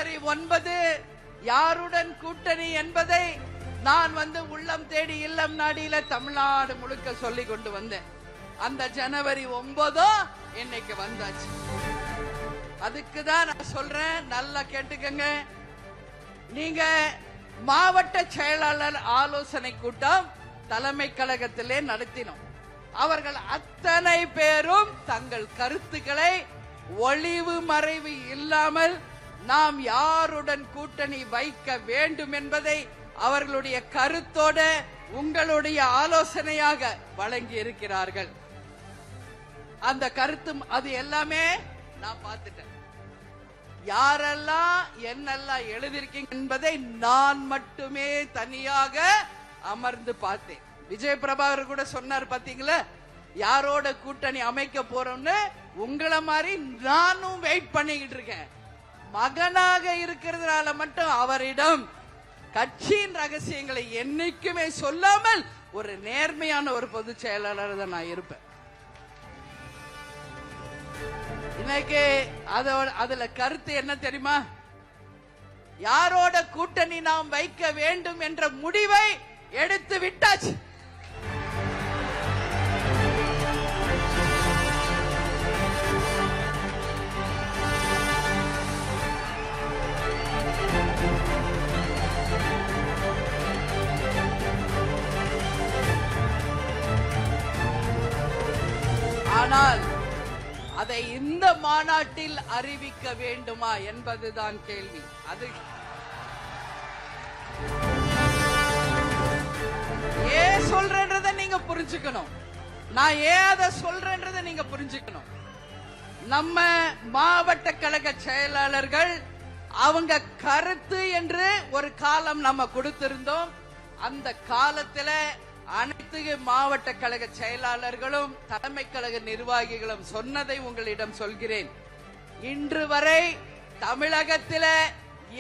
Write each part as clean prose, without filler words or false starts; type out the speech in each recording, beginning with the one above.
ஜனவரி 9 யாருடன் கூட்டணி என்பதை நான் உள்ளம் தேடி இல்லம் நாடியில தமிழ்நாடு முழுக்க சொல்லி கொண்டு வந்தேன். அந்த ஜனவரி 9 இன்னைக்கு வந்தாச்சு. அதுக்குதான் நான் சொல்றேன், நல்லா கேட்டுக்கங்க. நீங்க மாவட்ட செயலாளர் ஆலோசனை கூட்டம் தலைமை கழகத்திலே நடத்தினோம். அவர்கள் அத்தனை பேரும் தங்கள் கருத்துக்களை ஒளிவு மறைவு இல்லாமல் நாம் யாருடன் கூட்டணி வைக்க வேண்டும் என்பதை அவர்களுடைய கருத்தோட உங்களுடைய ஆலோசனையாக வழங்கி இருக்கிறார்கள். அந்த கருத்து அது எல்லாமே நான் பார்த்துட்டேன். யாரெல்லாம் என்னெல்லாம் எழுதியிருக்கீங்க என்பதை நான் மட்டுமே தனியாக அமர்ந்து பார்த்தேன். விஜய் பிரபாகர் கூட சொன்னார் பாத்தீங்களா, யாரோட கூட்டணி அமைக்க போறோம்னு. உங்களை மாதிரி நானும் வெயிட் பண்ணிக்கிட்டு இருக்கேன். மகனாக இருக்கிறதுனால மட்டும் அவரிடம் கட்சியின் ரகசியங்களை என்னைக்குமே சொல்லாமல் ஒரு நேர்மையான ஒரு பொதுச் செயலாளர் தான் நான் இருப்பேன். இன்னைக்கு அதுல கருத்து என்ன தெரியுமா? யாரோட கூட்டணி நாம் வைக்க வேண்டும் என்ற முடிவை எடுத்து விட்டாச்சு. ஆனால் அதை இந்த மாநாட்டில் அறிவிக்க வேண்டுமா என்பதுதான் கேள்வி. அது ஏன் சொல்றேன்றதை நீங்க புரிஞ்சுக்கணும். நான் ஏன் அதை சொல்றேன்றதை நீங்க புரிஞ்சுக்கணும். நம்ம மாவட்ட கழக செயலாளர்கள் அவங்க கருத்து என்று ஒரு காலம் நம்ம கொடுத்திருந்தோம். அந்த காலத்துல அனைத்து மாவட்ட கழக செயலாளர்களும் தலைமை கழக நிர்வாகிகளும் சொன்னதை உங்களிடம் சொல்கிறேன். இன்று வரை தமிழகத்தில்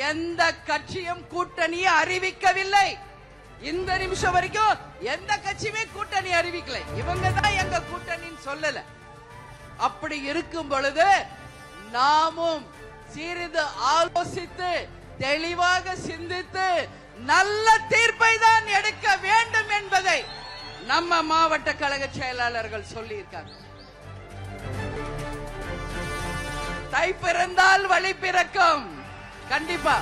எந்த கட்சியும் கூட்டணியை அறிவிக்கவில்லை. இந்த நிமிஷம் வரைக்கும் எந்த கட்சியுமே கூட்டணி அறிவிக்கல. இவங்க தான் எங்க கூட்டணின்னு சொல்லல. அப்படி இருக்கும் பொழுது நாமும் சிறிது ஆலோசித்து தெளிவாக சிந்தித்து நல்ல தீர்ப்பை தான் எடுக்க வேண்டும் என்பதை நம்ம மாவட்ட கழக செயலாளர்கள் சொல்லி இருக்காங்க. தை பிறந்தால் வழி பிறக்கும். கண்டிப்பா